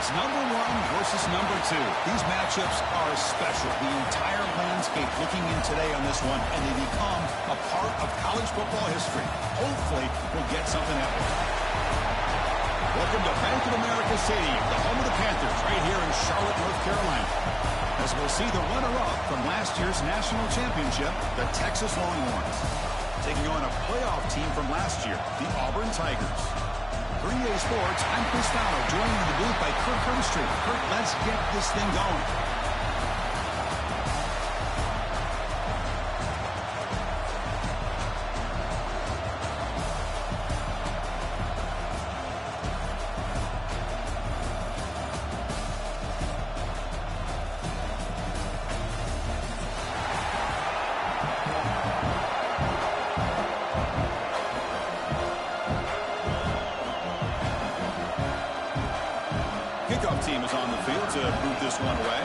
It's #1 versus #2. These matchups are special. The entire landscape looking in today on this one, and they become a part of college football history. Hopefully, we'll get something out of it. Welcome to Bank of America Stadium, the home of the Panthers, right here in Charlotte, North Carolina. As we'll see the runner-up from last year's national championship, the Texas Longhorns, taking on a playoff team from last year, the Auburn Tigers. 3A Sports, I'm Chris Fowler, joined in the booth by Kirk Herbstreit. Kirk, let's get this thing going. Kickoff team is on the field to move this one away.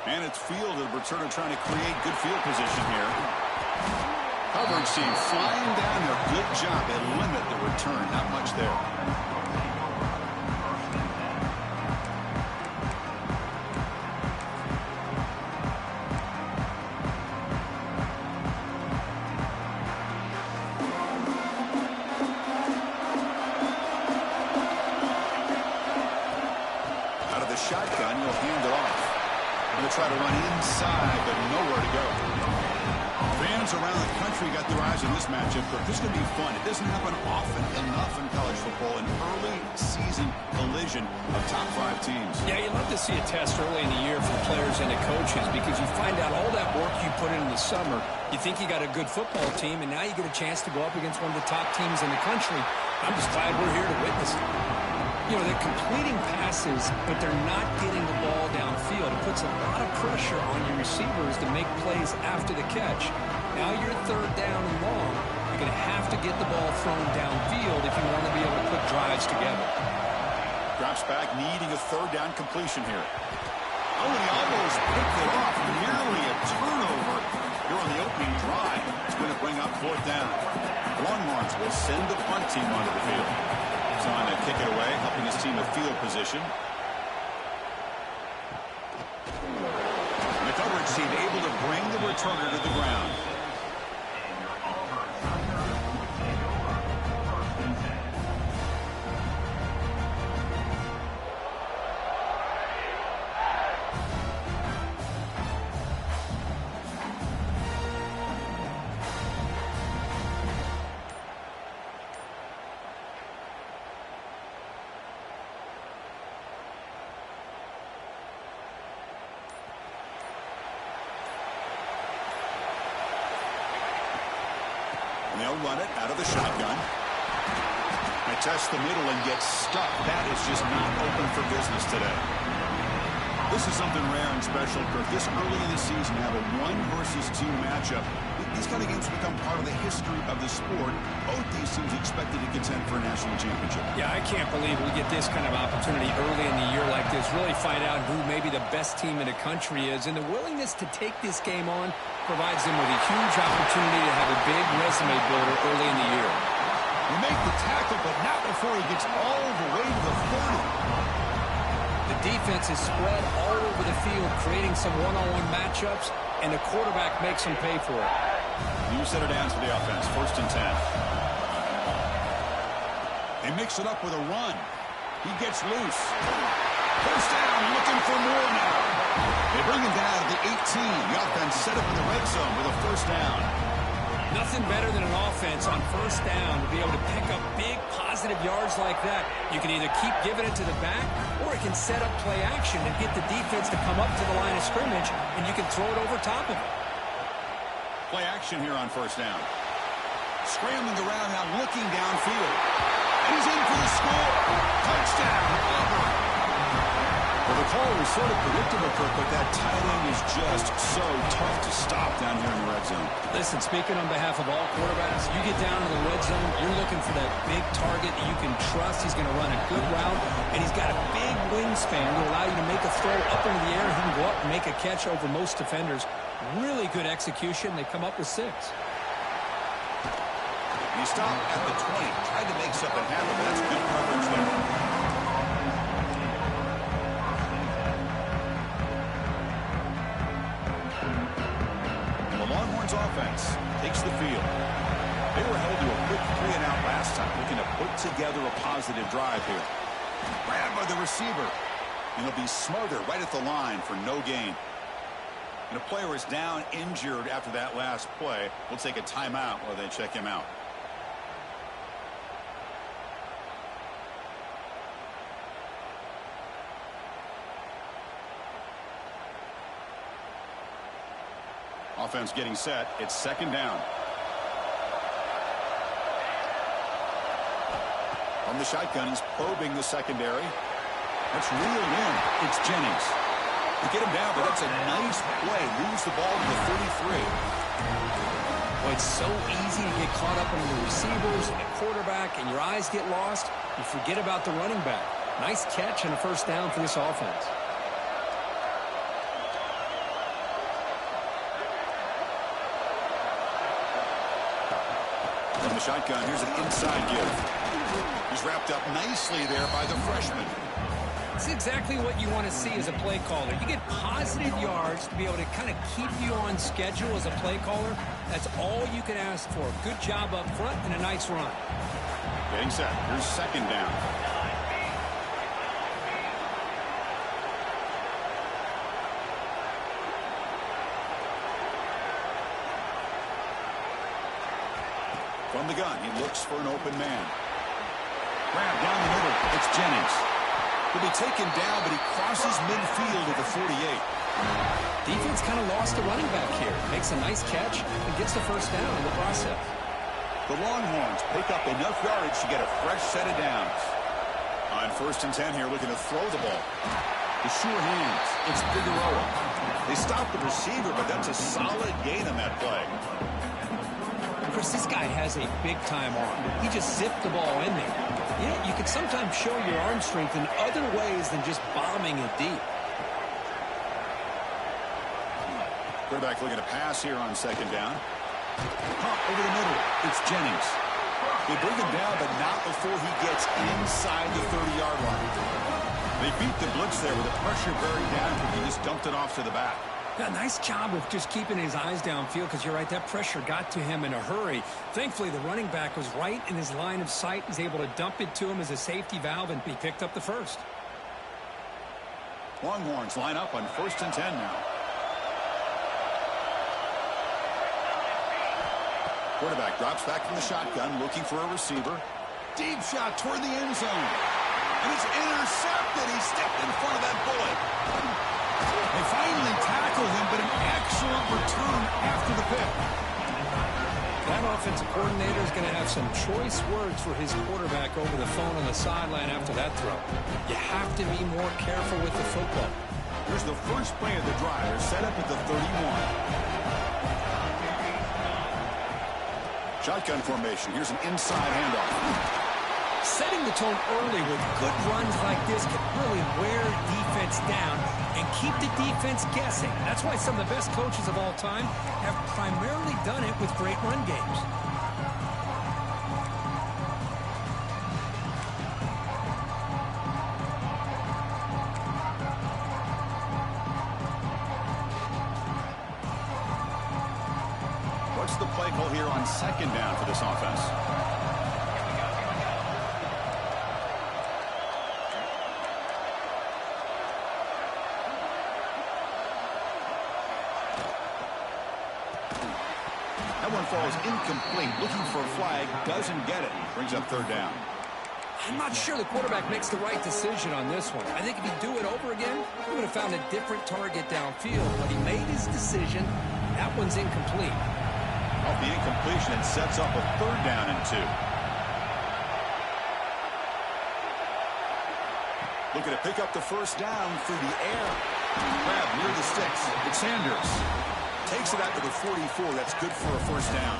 And it's fielded. Returner trying to create good field position here. Coverage team flying down there. Good job. They limit the return. Not much there. Shotgun, you'll hand it off. They'll try to run inside, but nowhere to go. Fans around the country got their eyes on this matchup, but this is going to be fun. It doesn't happen often enough in college football, an early season collision of top 5 teams. Yeah, you love to see a test early in the year for players and the coaches because you find out all that work you put in the summer. You think you got a good football team, and now you get a chance to go up against one of the top teams in the country. I'm just glad we're here to witness it. You know, they're completing passes, but they're not getting the ball downfield. It puts a lot of pressure on your receivers to make plays after the catch. Now you're 3rd down and long. You're going to have to get the ball thrown downfield if you want to be able to put drives together. Drops back, needing a 3rd down completion here. Oh, and he almost picked it off. Nearly a turnover here on the opening drive. It's going to bring up 4th down. Longhorns will send the punt team onto the field. On to kick it away, helping his team with field position. And the coverage team able to bring the returner to the ground. They'll run it out of the shotgun. They test the middle and get stuck. That is just not open for business today. This is something rare and special, Kirk. This early in the season, have a 1 versus 2 matchup. These kind of games become part of the history of the sport. Both these teams expected to contend for a national championship. Yeah, I can't believe we get this kind of opportunity early in the year like this. Really find out who maybe the best team in the country is. And the willingness to take this game on provides them with a huge opportunity to have a big resume builder early in the year. We make the tackle, but not before he gets all the way to the 40. The defense is spread all over the field, creating some one-on-one matchups, and the quarterback makes them pay for it. New set of downs for the offense, 1st and 10. They mix it up with a run. He gets loose. 1st down, looking for more now. They bring him down at the 18. The offense set up in the red zone with a 1st down. Nothing better than an offense on 1st down to be able to pick up big positive yards like that. You can either keep giving it to the back, or it can set up play action and get the defense to come up to the line of scrimmage, and you can throw it over top of it. Play action here on 1st down. Scrambling around now, looking downfield. And he's in for the score. Touchdown, Auburn. Well, the call was sort of predictable, Kirk, but that tight end is just so tough to stop down here in the red zone. Listen, speaking on behalf of all quarterbacks, you get down to the red zone, you're looking for that big target that you can trust. He's going to run a good route, and he's got a big wingspan to allow you to make a throw up into the air. He can go up and make a catch over most defenders. Really good execution. They come up with 6. He stopped at the 20. Tried to make something happen, but that's good coverage there. The Longhorns offense takes the field. They were held to a quick 3-and-out last time, looking to put together a positive drive here. Grabbed by the receiver. And he'll be smothered right at the line for no gain. And a player is down injured after that last play. We'll take a timeout while they check him out. Offense getting set. It's second down. From the shotgun, he's probing the secondary. That's reeled in. It's Jennings. They get him down, but that's a nice play. Moves the ball to the 33. Well, it's so easy to get caught up in the receivers and the quarterback, and your eyes get lost. You forget about the running back. Nice catch and a first down for this offense. From the shotgun, here's an inside give. He's wrapped up nicely there by the freshman. It's exactly what you want to see as a play caller. You get positive yards to be able to kind of keep you on schedule as a play caller. That's all you can ask for. Good job up front and a nice run. Getting set. Here's second down. From the gun, he looks for an open man. Grab down the middle. It's Jennings. He'll be taken down, but he crosses midfield at the 48. Defense kind of lost the running back here. Makes a nice catch and gets the first down in the process. The Longhorns pick up enough yardage to get a fresh set of downs. On 1st and 10 here, looking to throw the ball. The sure hands. It's Figueroa. They stop the receiver, but that's a solid gain on that play. Chris, this guy has a big-time arm. He just zipped the ball in there. You know, you can sometimes show your arm strength in other ways than just bombing it deep. Quarterback looking to pass here on second down. Pump over the middle. It's Jennings. They bring him down, but not before he gets inside the 30-yard line. They beat the blitz there with the pressure buried down, but he just dumped it off to the back. Yeah, nice job of just keeping his eyes downfield, because you're right, that pressure got to him in a hurry. Thankfully, the running back was right in his line of sight. He's able to dump it to him as a safety valve, and he picked up the first. Longhorns line up on 1st and 10 now. Quarterback drops back from the shotgun, looking for a receiver. Deep shot toward the end zone. And it's intercepted. He stepped in front of that bullet. They finally tackle him, but an excellent return after the pick. That offensive coordinator is going to have some choice words for his quarterback over the phone on the sideline after that throw. You have to be more careful with the football. Here's the first play of the drive. They're set up at the 31. Shotgun formation. Here's an inside handoff. Setting the tone early with good runs like this can really wear defense down and keep the defense guessing. That's why some of the best coaches of all time have primarily done it with great run games. What's the play call here on second down for this offense? That one falls incomplete. Looking for a flag. Doesn't get it. Brings up third down. I'm not sure the quarterback makes the right decision on this one. I think if he'd do it over again, he would have found a different target downfield. But he made his decision. That one's incomplete. Off the incompletion, it sets up a third down and 2. Looking to pick up the first down through the air. Grab near the sticks. It's Sanders. Takes it out to the 44. That's good for a first down.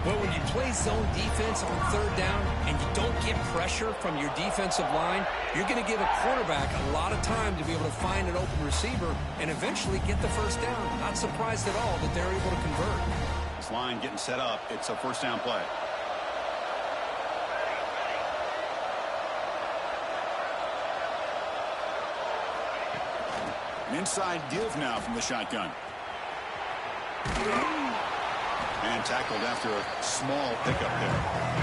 Well, when you play zone defense on third down and you don't get pressure from your defensive line, you're going to give a quarterback a lot of time to be able to find an open receiver and eventually get the first down. Not surprised at all that they're able to convert. This line getting set up. It's a first down play. An inside give now from the shotgun. And tackled after a small pickup there.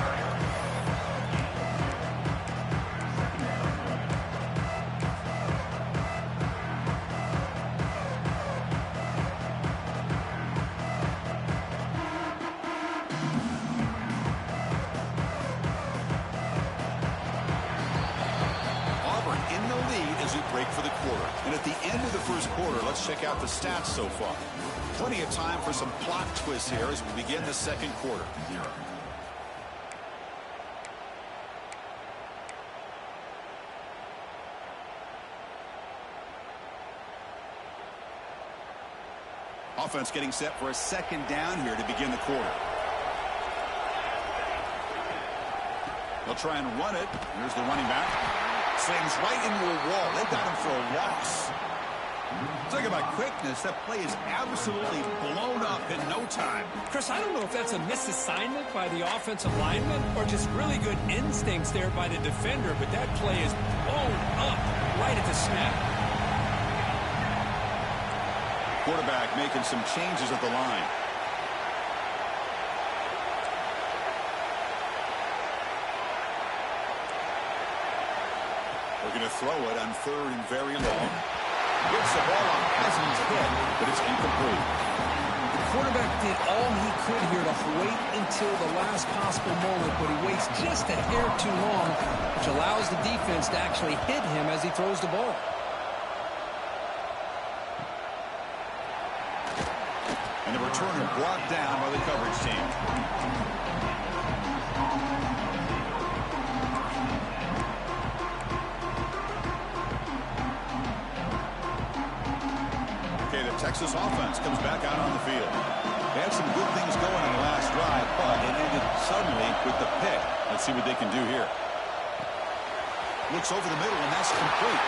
Let's check out the stats so far. Plenty of time for some plot twists here as we begin the second quarter. Offense getting set for a second down here to begin the quarter. They'll try and run it. Here's the running back. Slams right into a wall. They got him for a loss. Talking about quickness, that play is absolutely blown up in no time. Chris, I don't know if that's a misassignment by the offensive lineman or just really good instincts there by the defender, but that play is blown up right at the snap. Quarterback making some changes at the line. We're going to throw it on third and very long. Gets the ball on Cousins' head, but it's incomplete. The quarterback did all he could here to wait until the last possible moment, but he waits just a hair too long, which allows the defense to actually hit him as he throws the ball. And the returner brought down by the coverage team. Texas offense comes back out on the field. They had some good things going on the last drive, but it ended suddenly with the pick. Let's see what they can do here. Looks over the middle, and that's complete.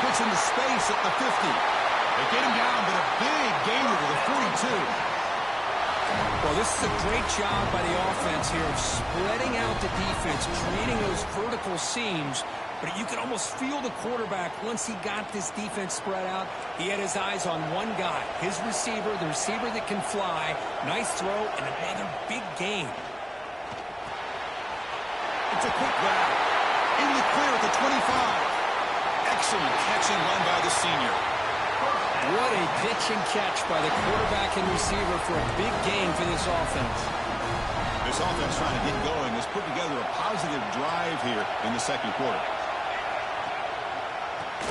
Puts into space at the 50. They get him down, but a big gainer to the 42. Well, this is a great job by the offense here of spreading out the defense, creating those vertical seams. But you could almost feel the quarterback, once he got this defense spread out, he had his eyes on one guy, his receiver, the receiver that can fly. Nice throw and another big gain. It's a quick grab. In the clear at the 25. Excellent catch and run by the senior. What a pitch and catch by the quarterback and receiver for a big gain for this offense. This offense trying to get going has put together a positive drive here in the second quarter.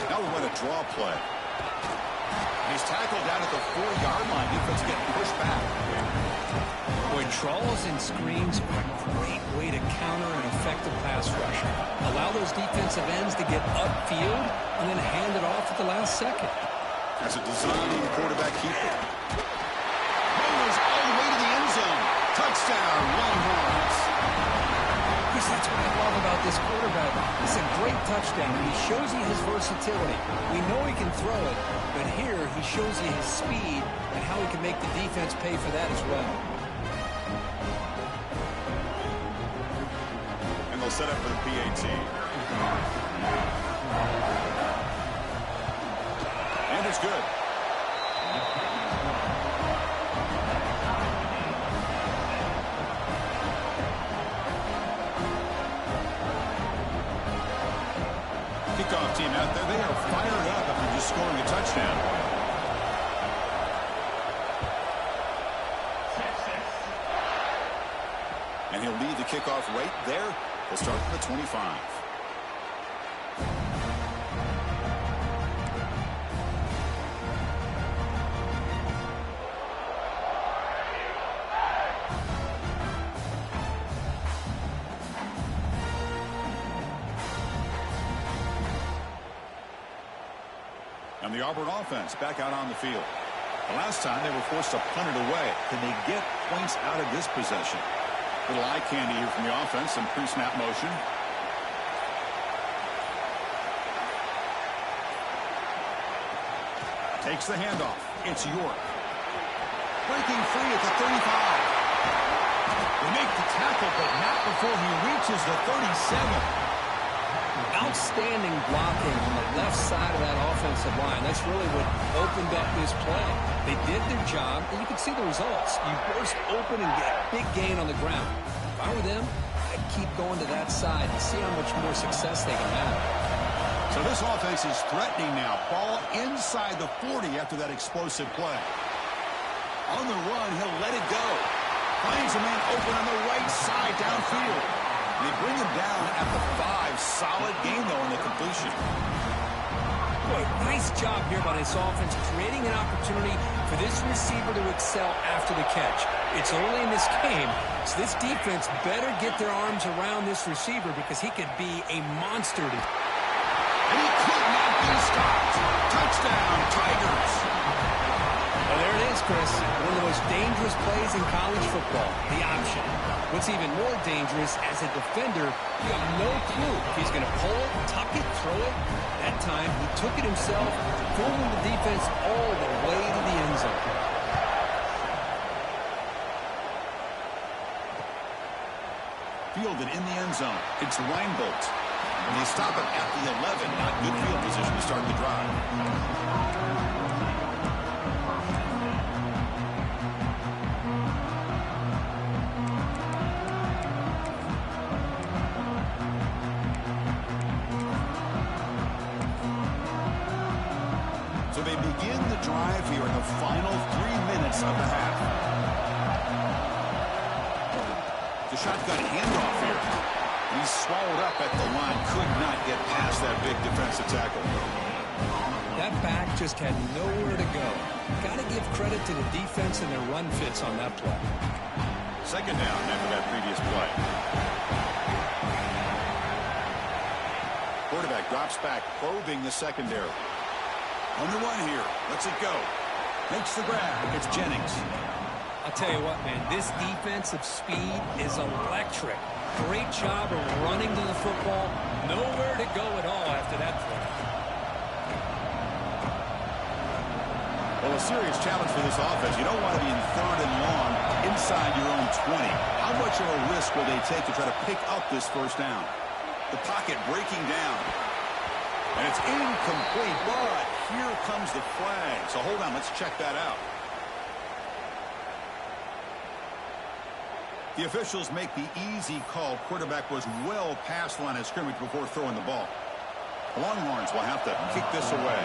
Now we'll run a draw play. He's tackled down at the 4-yard line. Defense getting pushed back. Boy, draws and screens are a great way to counter an effective pass rush. Allow those defensive ends to get upfield and then hand it off at the last second. That's a design quarterback keeper. Goes all the way to the end zone. Touchdown, Longhorns. Chris, that's what I love about this quarterback. It's a great touchdown. He shows you his versatility. We know he can throw it, but here he shows you his speed and how he can make the defense pay for that as well. And they'll set up for the PAT. And it's good. Kickoff team out there, they are fired up after just scoring a touchdown. And he'll lead the kickoff right there. He'll start from the 25. And the Auburn offense back out on the field. The last time they were forced to punt it away. Can they get points out of this possession? Little eye candy here from the offense. Some pre-snap motion. Takes the handoff. It's York. breaking free at the 35. They make the tackle, but not before he reaches the 37. Outstanding blocking on the left side of that offensive line. That's really what opened up this play. They did their job, and you can see the results. You burst open and get a big gain on the ground. If I were them, I'd keep going to that side and see how much more success they can have. So this offense is threatening now. Ball inside the 40 after that explosive play. On the run, he'll let it go. Finds a man open on the right side downfield. They bring him down at the 5. Solid gain, though, on the completion. Boy, nice job here by this offense, creating an opportunity for this receiver to excel after the catch. It's early in this game, so this defense better get their arms around this receiver because he could be a monster. And he could not be stopped. Touchdown, Tigers. Well, there it is, Chris. One of the most dangerous plays in college football, the option. What's even more dangerous, as a defender, you have no clue if he's going to pull it, tuck it, throw it. That time, he took it himself, fooling the defense all the way to the end zone. Fielded in the end zone. It's Reinbolt. And they stop it at the 11. Not good field position to start the drive. So they begin the drive here in the final 3 minutes of the half. The shotgun handoff here. He's swallowed up at the line. Could not get past that big defensive tackle. That back just had nowhere to go. Got to give credit to the defense and their run fits on that play. Second down after that previous play. Quarterback drops back, probing the secondary. On the run here. Lets it go. Makes the grab. It's Jennings. I'll tell you what, man. This defensive speed is electric. Great job of running to the football. Nowhere to go at all after that play. Well, a serious challenge for this offense. You don't want to be in 3rd and long inside your own 20. How much of a risk will they take to try to pick up this first down? The pocket breaking down. And it's incomplete, but here comes the flag. So hold on, let's check that out. The officials make the easy call. Quarterback was well past the line of scrimmage before throwing the ball. The Longhorns will have to kick this away.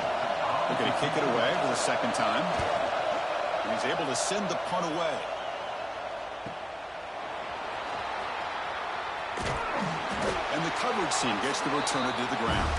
They're going to kick it away for the second time. And he's able to send the punt away. And the coverage team gets the returner to the ground.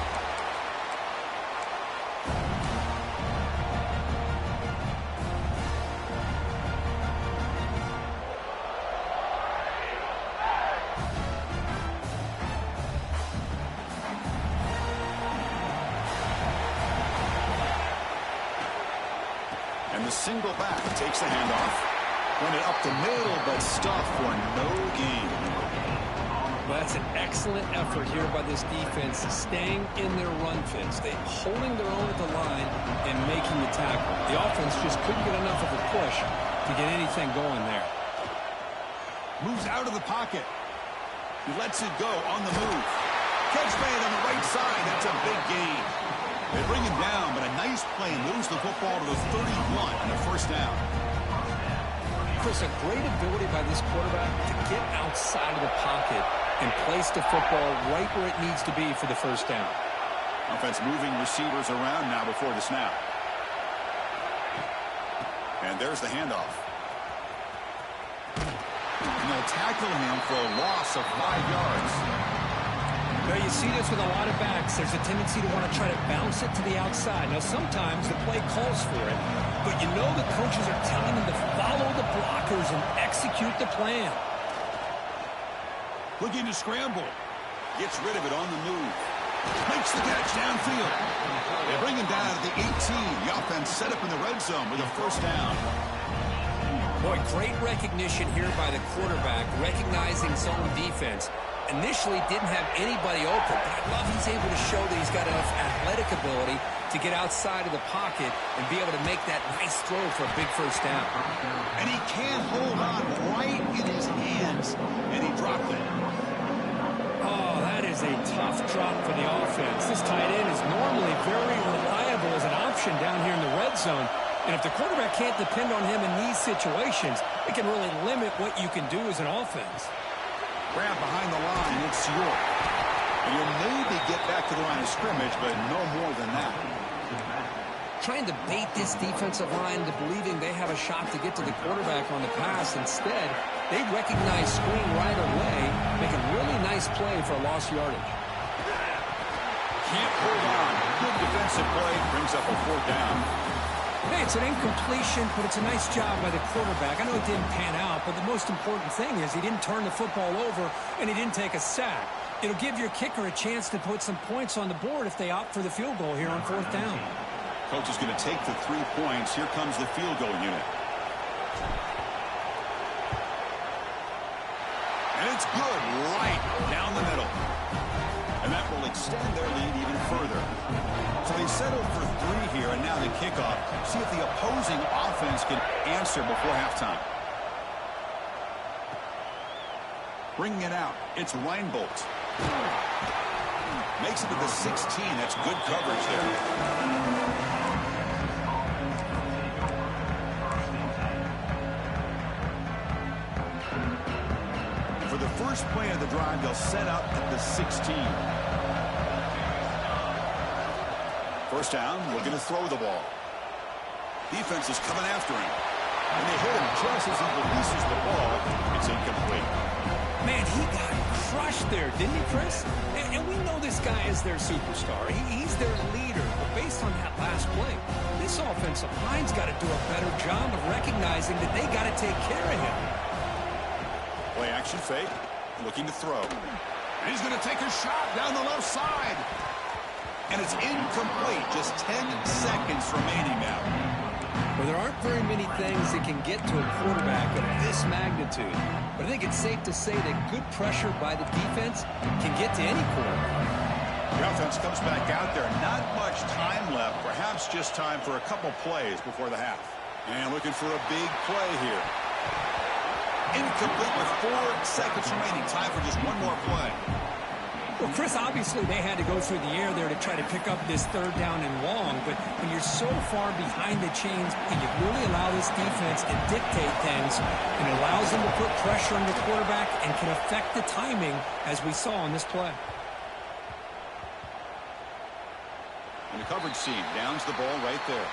And the single back takes the handoff. Run it up the middle, but stuffed for no gain. Well, that's an excellent effort here by this defense, staying in their run fits. They're holding their own at the line and making the tackle. The offense just couldn't get enough of a push to get anything going there. Moves out of the pocket. He lets it go on the move. Catch made on the right side. That's a big gain. They bring him down, but a nice play moves the football to the 31 on the first down. Chris, a great ability by this quarterback to get outside of the pocket and place the football right where it needs to be for the first down. Offense moving receivers around now before the snap. And there's the handoff. And they'll tackle him for a loss of 5 yards. Now, you see this with a lot of backs. There's a tendency to want to try to bounce it to the outside. Now, sometimes the play calls for it, but you know the coaches are telling them to follow the blockers and execute the plan. Looking to scramble. Gets rid of it on the move. Makes the catch downfield. They bring him down at the 18. The offense set up in the red zone with a first down. Boy, great recognition here by the quarterback, recognizing zone defense. Initially didn't have anybody open, but I love he's able to show that he's got enough athletic ability to to get outside of the pocket and be able to make that nice throw for a big first down. And he can't hold on right in his hands. And he dropped it. Oh, that is a tough drop for the offense. This tight end is normally very reliable as an option down here in the red zone. And if the quarterback can't depend on him in these situations, it can really limit what you can do as an offense. Grab behind the line. It's York. You'll maybe get back to the line of scrimmage, but no more than that. Trying to bait this defensive line into believing they have a shot to get to the quarterback on the pass. Instead, they recognize screen right away, make a really nice play for lost yardage. Can't hold on. Good defensive play. Brings up a fourth down. Hey, it's an incompletion, but it's a nice job by the quarterback. I know it didn't pan out, but the most important thing is he didn't turn the football over and he didn't take a sack. It'll give your kicker a chance to put some points on the board if they opt for the field goal here on fourth down. Coach is going to take the 3 points. Here comes the field goal unit. And it's good right down the middle. And that will extend their lead even further. So they settled for 3 here, and now the kickoff. See if the opposing offense can answer before halftime. Bringing it out, it's Reinbolt. Makes it to the 16. That's good coverage there. For the first play of the drive, they'll set up at the 16. First down, looking to throw the ball. Defense is coming after him. And they hit him just as he releases the ball. It's incomplete. Man, he got crushed there, didn't he, Chris? And we know this guy is their superstar. He's their leader. But based on that last play, this offensive line's got to do a better job of recognizing that they got to take care of him. Play action fake, looking to throw. And he's going to take a shot down the left side. And it's incomplete. Just 10 seconds remaining now. Well, there aren't very many things that can get to a quarterback of this magnitude. But I think it's safe to say that good pressure by the defense can get to any quarterback. The offense comes back out there. Not much time left. Perhaps just time for a couple plays before the half. And looking for a big play here. Incomplete with 4 seconds remaining. Time for just one more play. Well, Chris, obviously they had to go through the air there to try to pick up this third down and long, but when you're so far behind the chains, and you really allow this defense to dictate things, and it allows them to put pressure on the quarterback and can affect the timing, as we saw on this play. And the coverage team downs the ball right there.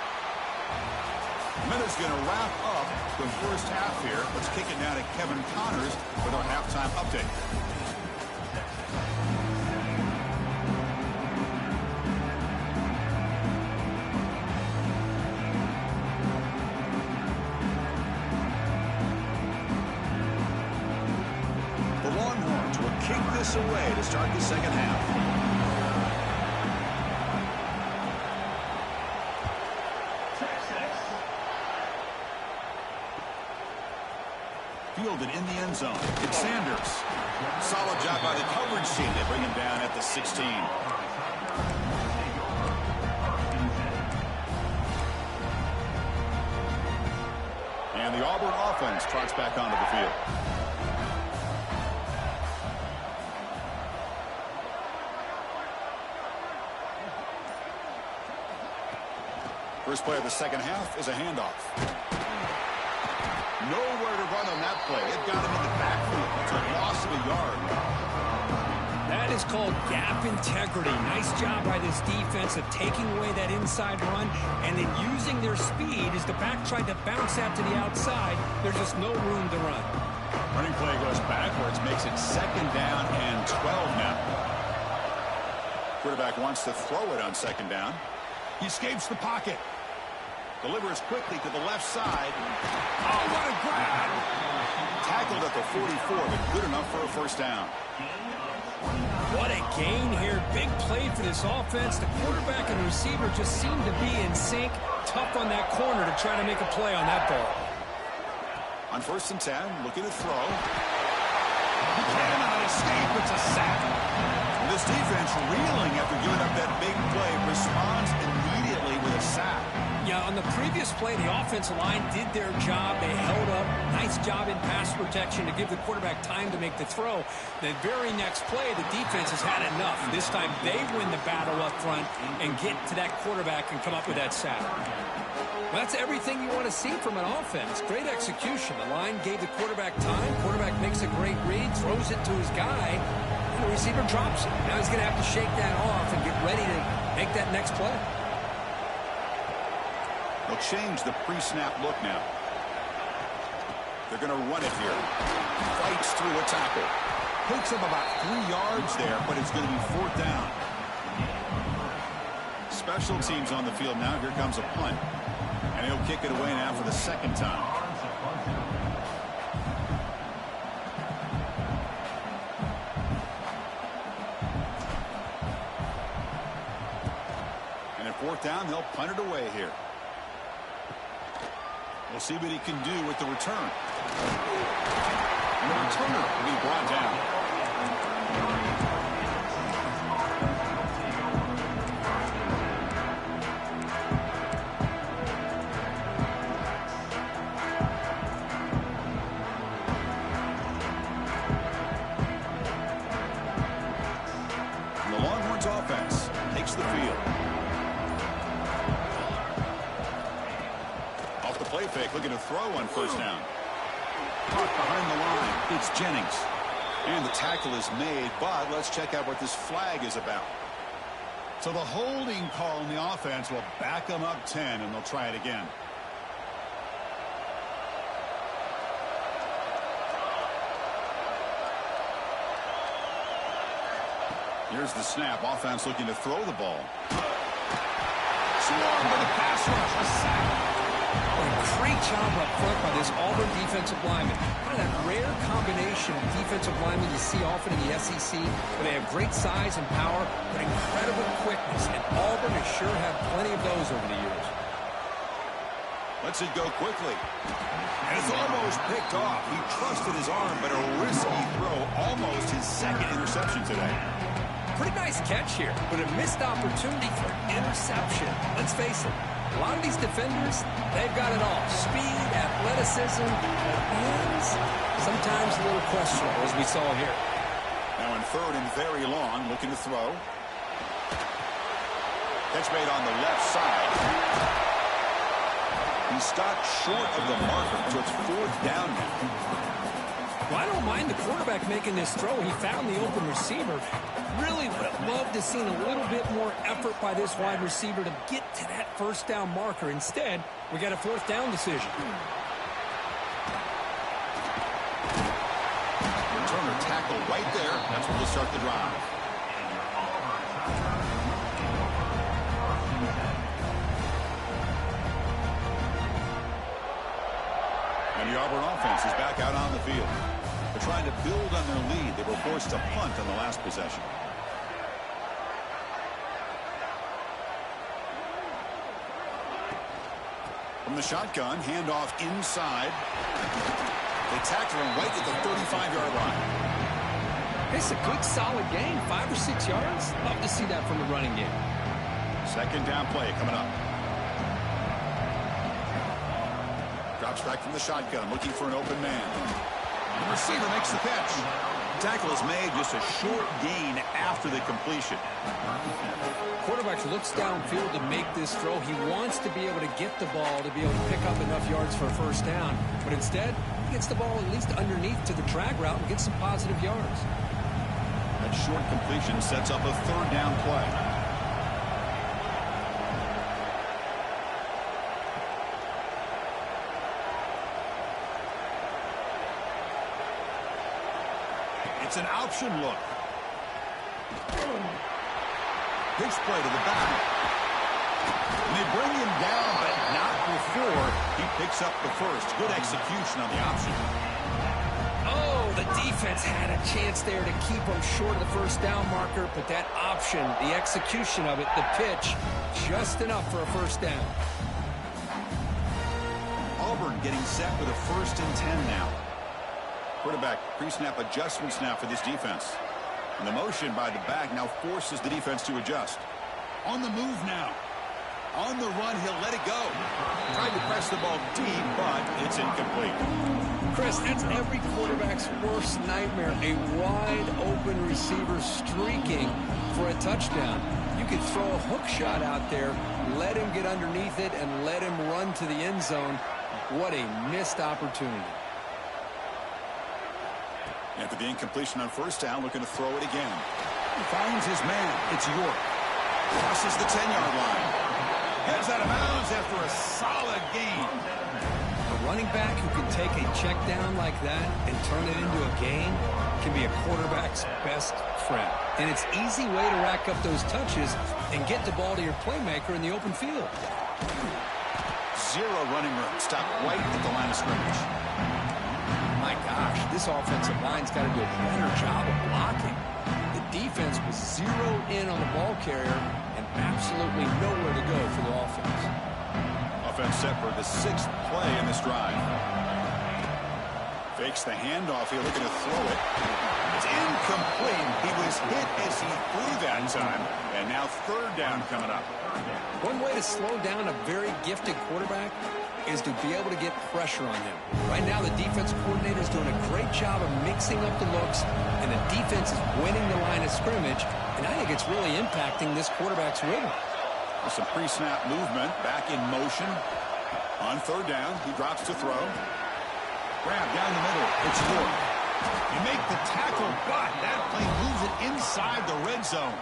Minute's going to wrap up the first half here. Let's kick it down to Kevin Connors with our halftime update. Kick this away to start the second half. Fielded in the end zone. It's Sanders. Solid job by the coverage team. They bring him down at the 16. And the Auburn offense trots back onto the field. First play of the second half is a handoff. Nowhere to run on that play. It got him in the backfield. That's a loss of a yard. That is called gap integrity. Nice job by this defense of taking away that inside run and then using their speed as the back tried to bounce out to the outside. There's just no room to run. Running play goes backwards, makes it second down and 12 now. Quarterback wants to throw it on second down. He escapes the pocket. Delivers quickly to the left side. Oh, what a grab! Tackled at the 44, but good enough for a first down. What a gain here. Big play for this offense. The quarterback and receiver just seem to be in sync. Tough on that corner to try to make a play on that ball. On first and 10, looking to throw. He cannot escape. It's a sack. This defense reeling after giving up that big play. Responds immediately. sack. Yeah, on the previous play, the offensive line did their job. They held up. Nice job in pass protection to give the quarterback time to make the throw. The very next play, the defense has had enough. This time they win the battle up front and get to that quarterback and come up with that sack. Well, that's everything you want to see from an offense. Great execution. The line gave the quarterback time. Quarterback makes a great read, throws it to his guy, and the receiver drops it. Now he's going to have to shake that off and get ready to make that next play. They'll change the pre-snap look now. They're going to run it here. Fights through a tackle. Picks up about 3 yards there, but it's going to be 4th down. Special teams on the field now. Here comes a punt. And he'll kick it away now for the 2nd time. And at 4th down, they'll punt it away here. We'll see what he can do with the return. And the returner will be brought down. And the Longhorns offense takes the field. Play fake, looking to throw on 1st down. Caught behind the line. It's Jennings. And the tackle is made, but let's check out what this flag is about. So the holding call on the offense will back them up 10, and they'll try it again. Here's the snap. Offense looking to throw the ball. Swarmed by the pass rush. A sack. Great job up front by this Auburn defensive lineman. Kind of that rare combination of defensive linemen you see often in the SEC, where they have great size and power, but incredible quickness. And Auburn has sure had plenty of those over the years. Lets it go quickly. And it's almost picked off. He trusted his arm, but a risky throw. Almost his 2nd interception today. Pretty nice catch here, but a missed opportunity for interception. Let's face it. A lot of these defenders, they've got it all. Speed, athleticism, hands, sometimes a little questionable, as we saw here. Now in 3rd and very long, looking to throw. Catch made on the left side. He stopped short of the marker, so it's 4th down now. Well, I don't mind the quarterback making this throw. He found the open receiver. Really would have loved to have seen a little bit more effort by this wide receiver to get to that 1st down marker. Instead, we got a 4th down decision. Returner tackle right there. That's where we'll start the drive. And the Auburn offense is back out on the field. They're trying to build on their lead. They were forced to punt on the last possession. From the shotgun, handoff inside. They tackle him right at the 35-yard line. It's a good, solid game. 5 or 6 yards. Love to see that from the running game. 2nd down play coming up. Drops back from the shotgun, looking for an open man. The receiver makes the catch. Tackle is made, just a short gain after the completion. Quarterback looks downfield to make this throw. He wants to be able to get the ball to be able to pick up enough yards for a 1st down. But instead, he gets the ball at least underneath to the drag route and gets some positive yards. That short completion sets up a 3rd down play. It's an option look. Pitch play to the back. And they bring him down, but not before he picks up the 1st. Good execution on the option. Oh, the defense had a chance there to keep him short of the 1st down marker, but that option, the execution of it, the pitch, just enough for a 1st down. Auburn getting set with a 1st and 10 now. Quarterback pre-snap adjustments now for this defense. And the motion by the back now forces the defense to adjust. On the move now. On the run, he'll let it go. Tried to press the ball deep, but it's incomplete. Chris, that's every quarterback's worst nightmare. A wide-open receiver streaking for a touchdown. You could throw a hook shot out there, let him get underneath it, and let him run to the end zone. What a missed opportunity. After the incompletion on first down, looking to throw it again. He finds his man. It's York. Crosses the 10-yard line. Heads out of bounds after a solid gain. A running back who can take a check down like that and turn it into a gain can be a quarterback's best friend. And it's an easy way to rack up those touches and get the ball to your playmaker in the open field. Zero running room. Stop right at the line of scrimmage. My gosh, this offensive line's got to do a better job of blocking. The defense was zeroed in on the ball carrier and absolutely nowhere to go for the offense. Offense set for the 6th play in this drive. Fakes the handoff here, looking to throw it. It's incomplete. He was hit as he threw that time. And now third down coming up. One way to slow down a very gifted quarterback is to be able to get pressure on him. Right now, the defense coordinator is doing a great job of mixing up the looks, and the defense is winning the line of scrimmage, and I think it's really impacting this quarterback's rhythm. With some pre-snap movement, back in motion. On third down, he drops to throw. Grab down the middle. It's York. You make the tackle, but that play moves it inside the red zone.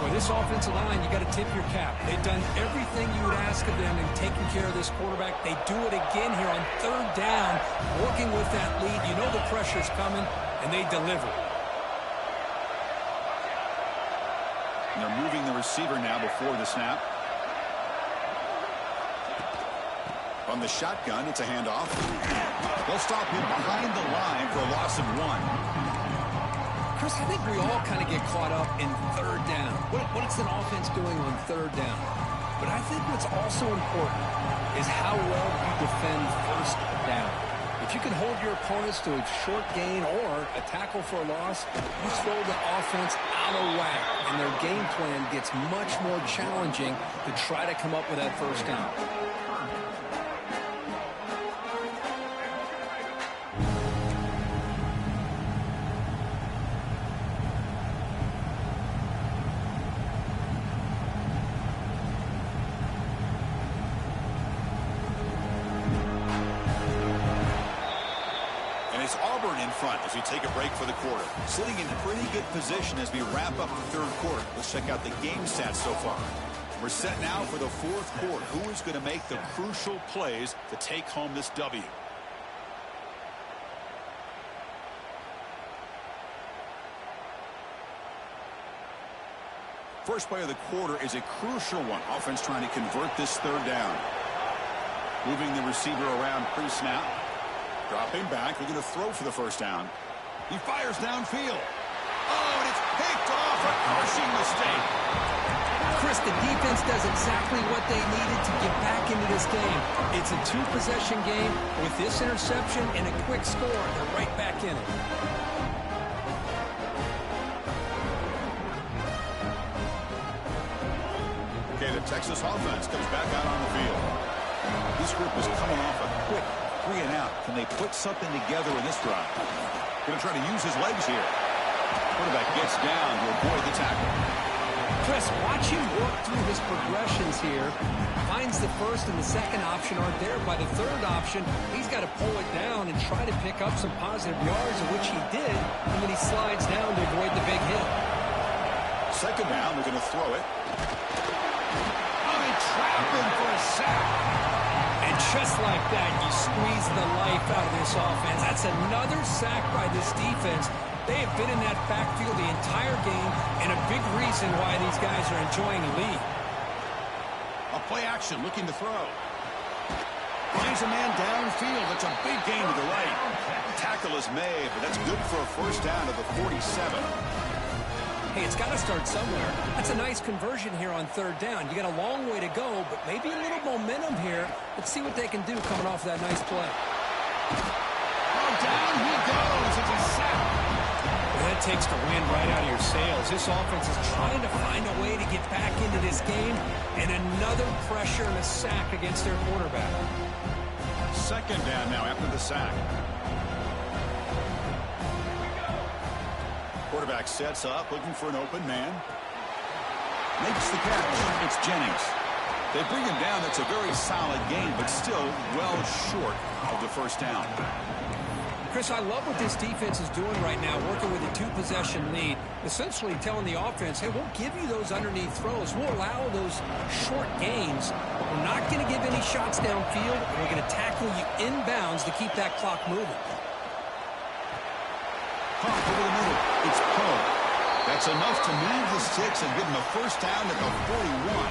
For this offensive line, you got to tip your cap. They've done everything you would ask of them in taking care of this quarterback. They do it again here on third down, working with that lead. You know the pressure's coming, and they deliver. And they're moving the receiver now before the snap. On the shotgun, it's a handoff. They'll stop him behind the line for a loss of 1. Chris, I think we all kind of get caught up in third down. What's an offense doing on third down? But I think what's also important is how well you defend first down. If you can hold your opponents to a short gain or a tackle for a loss, you throw the offense out of whack, and their game plan gets much more challenging to try to come up with that first down. In front as we take a break for the quarter. Sitting in pretty good position as we wrap up the third quarter. Let's check out the game stats so far. We're set now for the fourth quarter. Who is going to make the crucial plays to take home this W? First play of the quarter is a crucial one. Offense trying to convert this third down. Moving the receiver around pre-snap. Dropping back, they're going to throw for the first down. He fires downfield. Oh, and it's picked off. A crushing mistake. Chris, the defense does exactly what they needed to get back into this game. It's a two-possession game. With this interception and a quick score, they're right back in it. Okay, the Texas offense comes back out on the field. This group is coming off a quick 3 and out. Can they put something together in this drive? Going to try to use his legs here. Quarterback gets down to avoid the tackle. Chris, watch him work through his progressions here. Finds the first and the second option aren't there. By the third option, he's got to pull it down and try to pick up some positive yards, of which he did, and then he slides down to avoid the big hit. Second down, they're going to throw it. Oh, they trap him for a sack. And just like that, you squeeze the life out of this offense. That's another sack by this defense. They have been in that backfield the entire game, and a big reason why these guys are enjoying the lead. A play action, looking to throw. Finds a man downfield. That's a big gain to the right. Tackle is made, but that's good for a first down to the 47. Hey, it's got to start somewhere. That's a nice conversion here on third down. You got a long way to go, but maybe a little momentum here. Let's see what they can do coming off that nice play. Oh, down he goes. It's a sack. That takes the wind right out of your sails. This offense is trying to find a way to get back into this game, and another pressure and a sack against their quarterback. Second down now after the sack. Quarterback sets up, looking for an open man. Makes the catch. It's Jennings. They bring him down. That's a very solid game, but still well short of the first down. Chris, I love what this defense is doing right now, working with a two-possession lead, essentially telling the offense, hey, we'll give you those underneath throws. We'll allow those short gains. We're not going to give any shots downfield, and we're going to tackle you inbounds to keep that clock moving. Pump over the middle. It's Poe. That's enough to move the sticks and give them a first down at the 41.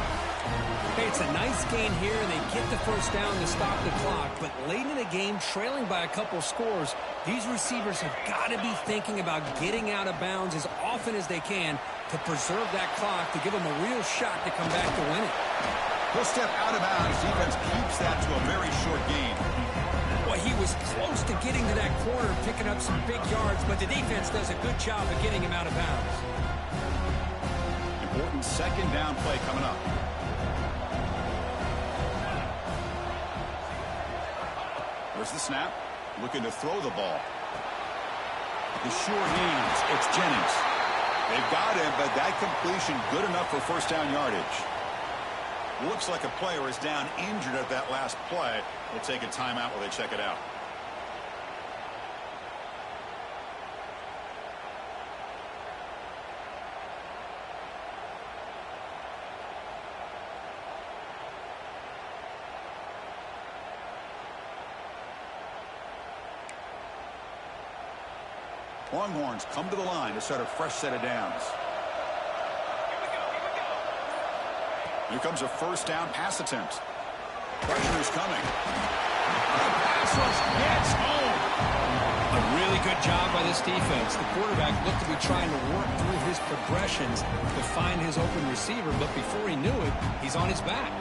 Hey, it's a nice gain here, and they get the first down to stop the clock. But late in the game, trailing by a couple scores, these receivers have got to be thinking about getting out of bounds as often as they can to preserve that clock, to give them a real shot to come back to win it. He'll step out of bounds. Defense keeps that to a very short gain. Well, he was close to getting to that corner, picking up some big yards, but the defense does a good job of getting him out of bounds. Important second down play coming up. There's the snap. Looking to throw the ball. The short hands. It's Jennings. They've got him, but that completion good enough for first down yardage. Looks like a player is down injured at that last play. We'll take a timeout while they check it out. Longhorns come to the line to start a fresh set of downs. Here comes a first down pass attempt. Pressure is coming. The pass rush gets home. A really good job by this defense. The quarterback looked to be trying to work through his progressions to find his open receiver, but before he knew it, he's on his back.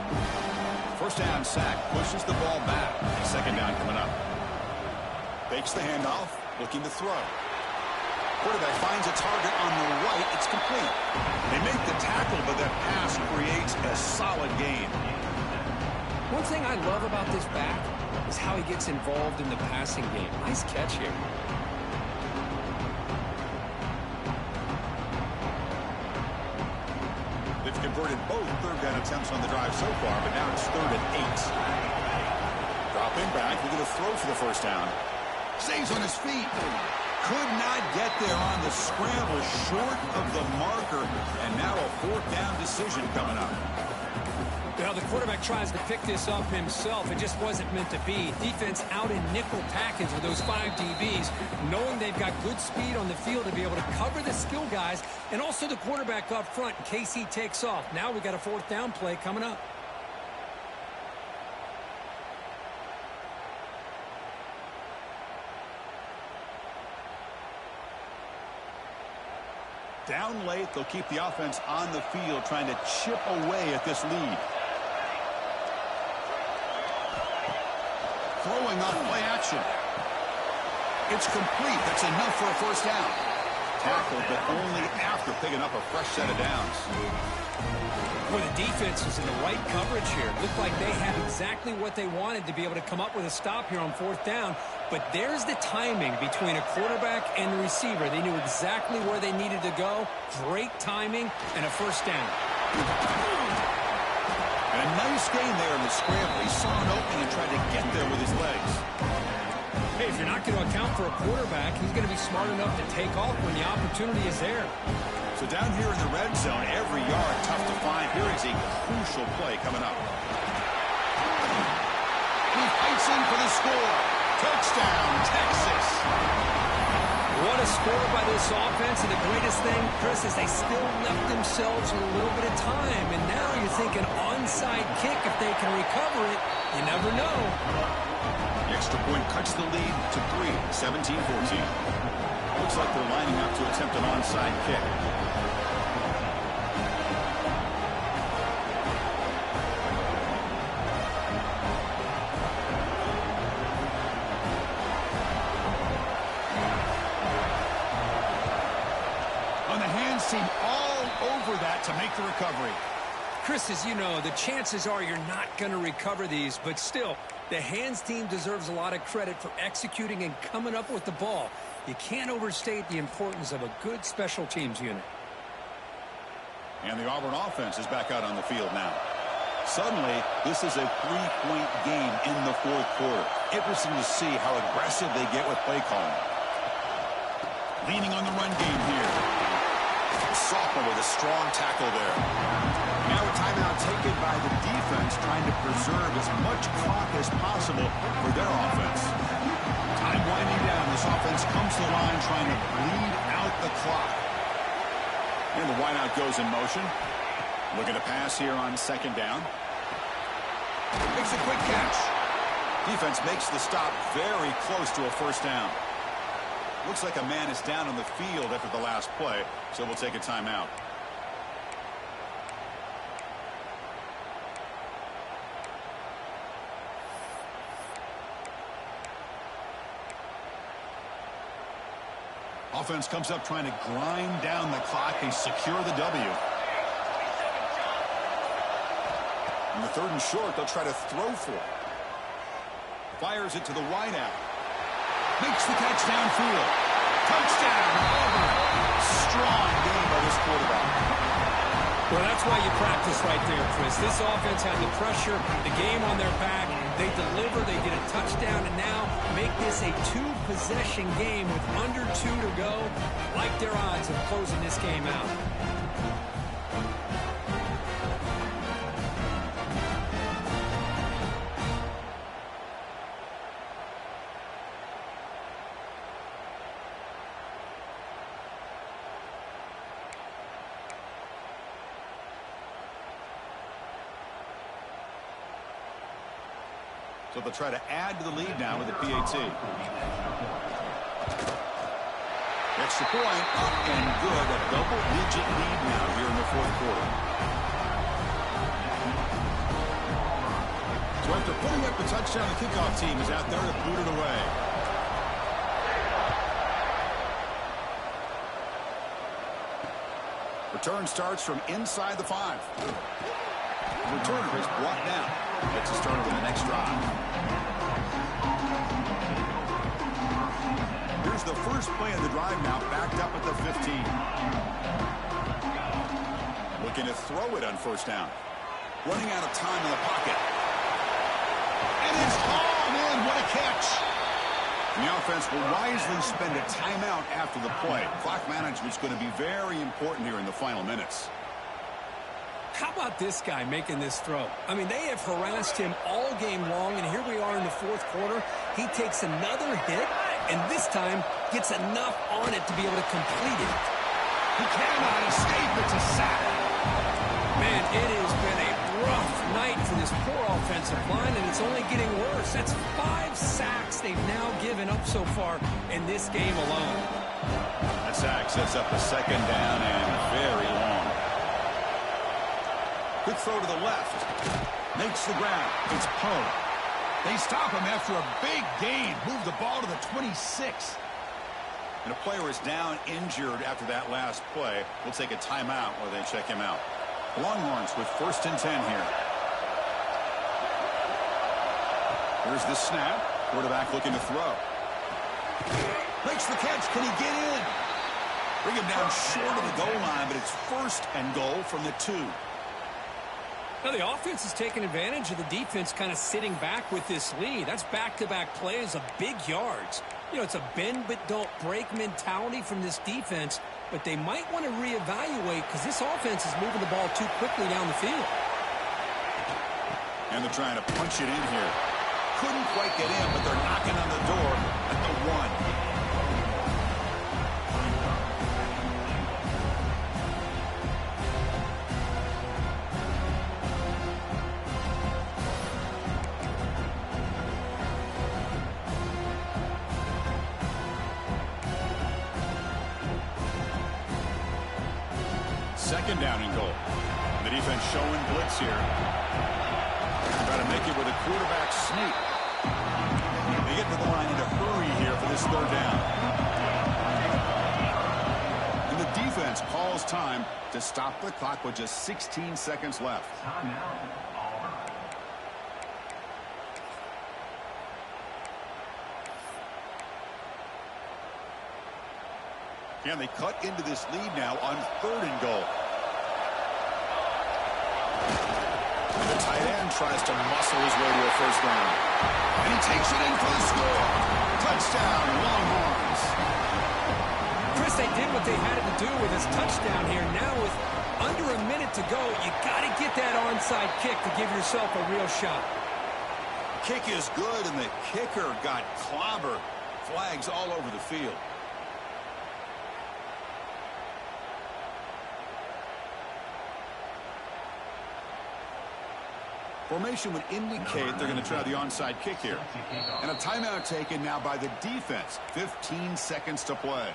First down sack, pushes the ball back. Second down coming up. Fakes the handoff, looking to throw. Quarterback finds a target on the right. It's complete. They make the tackle, but that pass creates a solid gain. One thing I love about this back is how he gets involved in the passing game. Nice catch here. They've converted both third down attempts on the drive so far, but now it's 3rd and 8. Dropping back, looking to throw for the first down. Stays on his feet. Could not get there on the scramble, short of the marker, and now a 4th down decision coming up. Well, the quarterback tries to pick this up himself. It just wasn't meant to be. Defense out in nickel package with those 5 DBs, knowing they've got good speed on the field to be able to cover the skill guys, and also the quarterback up front in case he takes off. Now we got a 4th down play coming up. Down late, they'll keep the offense on the field, trying to chip away at this lead. Throwing on play action. It's complete. That's enough for a first down. Tackled, but only after picking up a fresh set of downs. Well, the defense is in the right coverage here. Looked like they had exactly what they wanted to be able to come up with a stop here on 4th down. But there's the timing between a quarterback and the receiver. They knew exactly where they needed to go. Great timing and a first down. And a nice gain there in the scramble. He saw an opening and tried to get there with his legs. Hey, if you're not going to account for a quarterback, he's going to be smart enough to take off when the opportunity is there. So down here in the red zone, every yard tough to find. Here is a crucial play coming up. He fights in for the score. Touchdown, Texas. What a score by this offense. And the greatest thing, Chris, is they still left themselves with a little bit of time. And now you're thinking onside kick if they can recover it. You never know. The extra point cuts the lead to 3, 17-14. Looks like they're lining up to attempt an onside kick. to make the recovery. Chris, as you know, the chances are you're not going to recover these, but still, the hands team deserves a lot of credit for executing and coming up with the ball. You can't overstate the importance of a good special teams unit. And the Auburn offense is back out on the field now. Suddenly, this is a 3-point game in the fourth quarter. Interesting to see how aggressive they get with play calling. Leaning on the run game here. Sophomore with a strong tackle there. Now a timeout taken by the defense, trying to preserve as much clock as possible for their offense. Time winding down. This offense comes to the line trying to bleed out the clock. And the wideout goes in motion. Looking to pass here on second down. Makes a quick catch. Defense makes the stop very close to a first down. Looks like a man is down on the field after the last play, so we'll take a timeout. Offense comes up trying to grind down the clock and secure the W. In the third and short, they'll try to throw for it. Fires it to the wideout. Makes the catch downfield. Touchdown, Auburn. Strong game by this quarterback. Well, that's why you practice right there, Chris. This offense had the pressure, the game on their back. They deliver, they get a touchdown, and now make this a two-possession game with under 2 to go. Like their odds of closing this game out. So they'll try to add to the lead now with the PAT. Extra point, up and good. A double-digit lead now here in the fourth quarter. So after putting up the touchdown, the kickoff team is out there to boot it away. Return starts from inside the 5. The returner is brought down. Gets us started with the next drive. Here's the first play of the drive now, backed up at the 15. Looking to throw it on first down. Running out of time in the pocket. And it's hauled in. What a catch. And the offense will wisely spend a timeout after the play. Clock management is going to be very important here in the final minutes. How about this guy making this throw? I mean, they have harassed him all game long, and here we are in the fourth quarter. He takes another hit, and this time gets enough on it to be able to complete it. He cannot escape. It's a sack. Man, it has been a rough night for this poor offensive line, and it's only getting worse. That's 5 sacks they've now given up so far in this game alone. That sack sets up a second down and very long. Good throw to the left. Makes the ground. It's Poe. They stop him after a big gain. Move the ball to the 26. And a player is down injured after that last play. We'll take a timeout while they check him out. Longhorns with 1st and 10 here. Here's the snap. Quarterback looking to throw. Makes the catch. Can he get in? Bring him down short of the goal line, but it's 1st and goal from the 2. Now, the offense is taking advantage of the defense kind of sitting back with this lead. That's back-to-back plays of big yards. You know, it's a bend-but-don't-break mentality from this defense, but they might want to reevaluate because this offense is moving the ball too quickly down the field. And they're trying to punch it in here. Couldn't quite get in, but they're knocking on the door at the 1. Second down and goal. The defense showing blitz here. Try to make it with a quarterback sneak. They get to the line in a hurry here for this 3rd down. And the defense calls goes time to stop the clock with just 16 seconds left. And they cut into this lead now on 3rd and goal. And the tight end tries to muscle his way to a first down. And he takes it in for the score. Touchdown, Longhorns. Chris, they did what they had to do with this touchdown here. Now with under a minute to go, you got to get that onside kick to give yourself a real shot. Kick is good, and the kicker got clobbered. Flags all over the field. Formation would indicate they're going to try the onside kick here. And a timeout taken now by the defense. 15 seconds to play.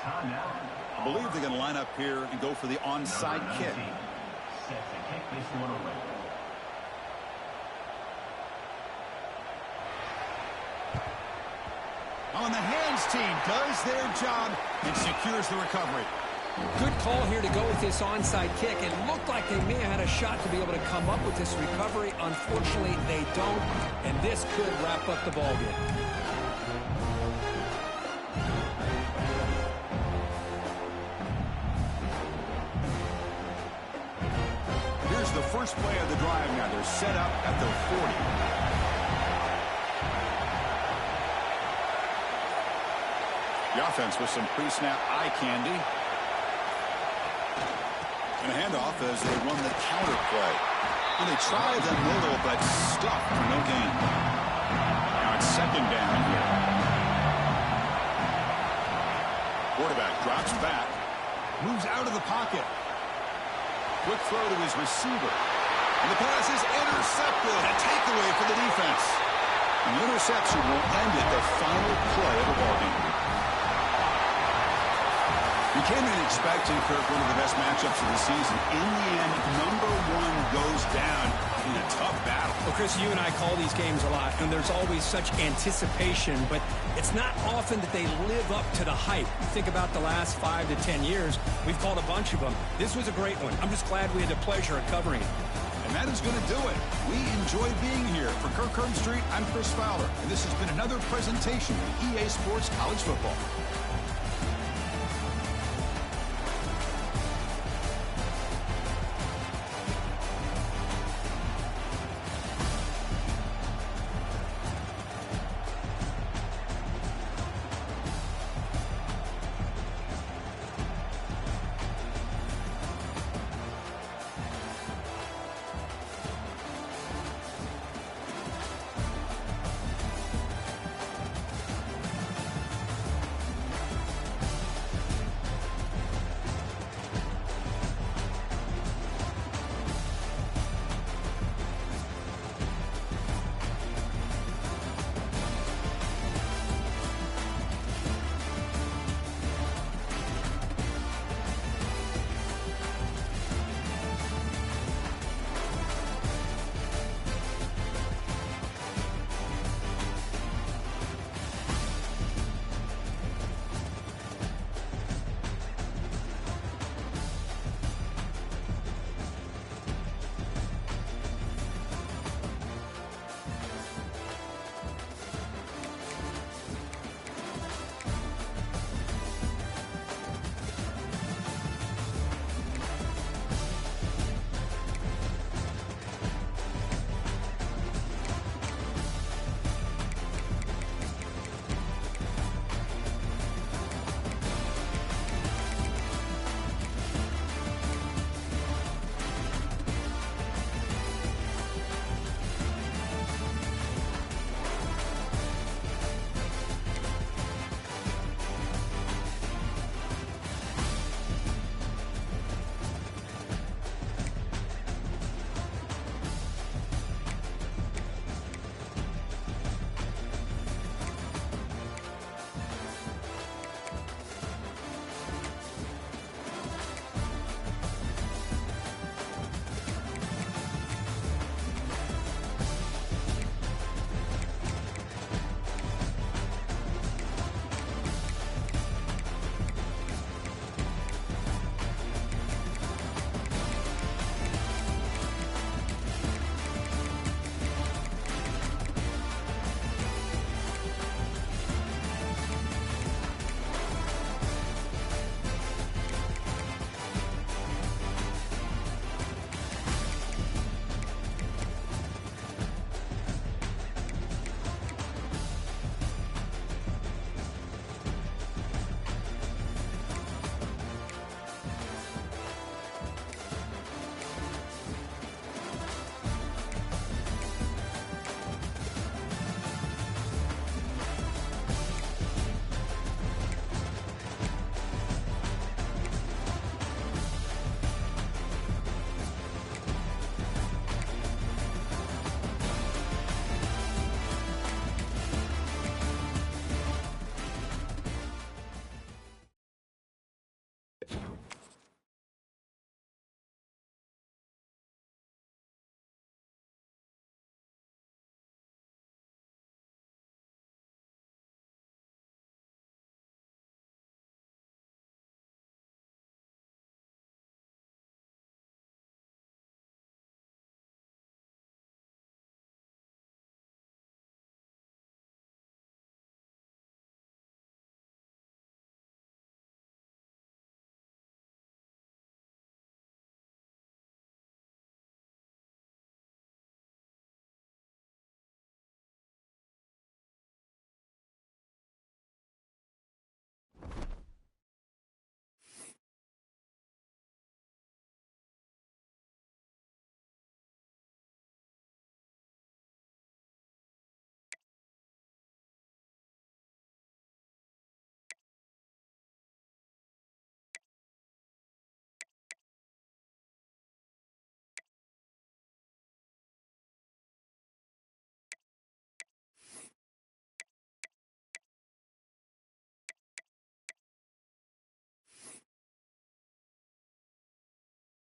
I believe they're going to line up here and go for the onside kick. On the hands team does their job and secures the recovery. Good call here to go with this onside kick. It looked like they may have had a shot to be able to come up with this recovery. Unfortunately, they don't, and this could wrap up the ballgame. Here's the first play of the drive now. They're set up at the 40. The offense with some pre-snap eye candy. And a handoff as they run the counter play. And they try the middle, but stuck for no gain. Now it's 2nd down here. Quarterback drops back. Moves out of the pocket. Quick throw to his receiver. And the pass is intercepted. A takeaway for the defense. And the interception will end it, the final play of the ballgame. You came in expecting, Kirk, one of the best matchups of the season. In the end, #1 goes down in a tough battle. Well, Chris, you and I call these games a lot, and there's always such anticipation, but it's not often that they live up to the hype. You think about the last 5 to 10 years, we've called a bunch of them. This was a great one. I'm just glad we had the pleasure of covering it. And that is going to do it. We enjoy being here. For Kirk Herbstreit, I'm Chris Fowler, and this has been another presentation of EA Sports College Football.